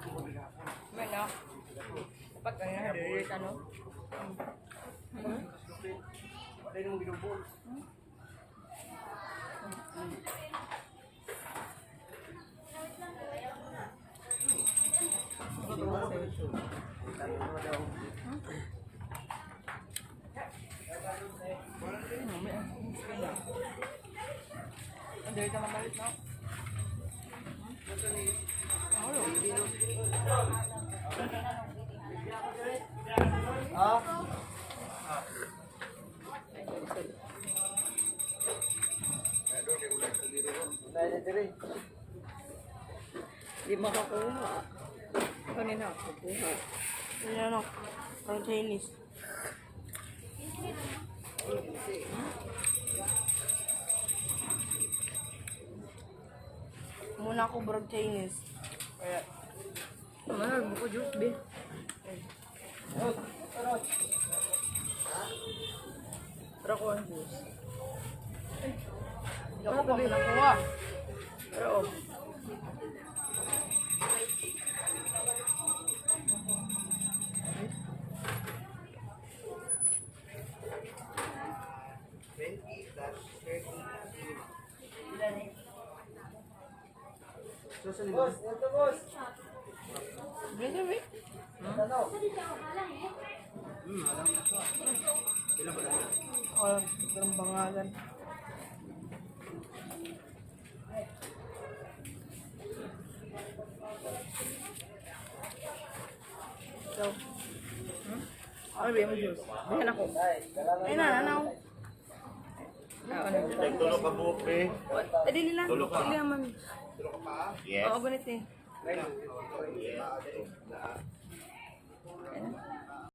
Mana? Dapat ka na dili ka no? Dahil mo ginubol. Dili ka mamalit no? Ah? Dahil diri. Di makakuha. Kanina ako kuha. Ano no? Pang Chinese. Muna ako brog Chinese. Kaya mahal buko juice be. Pero ko ang juice. Hindi ako pa nakuha. Pero oh. Boss, ito boss. Bisa be? Ano? Oh, ganang bangalan. So, ano ba yung juice? Bihan ako. Ay na, nanaw. Tulog ka buhok eh. Dili lang. Tulog ka. Dili naman. Yes. Oo, ganit eh.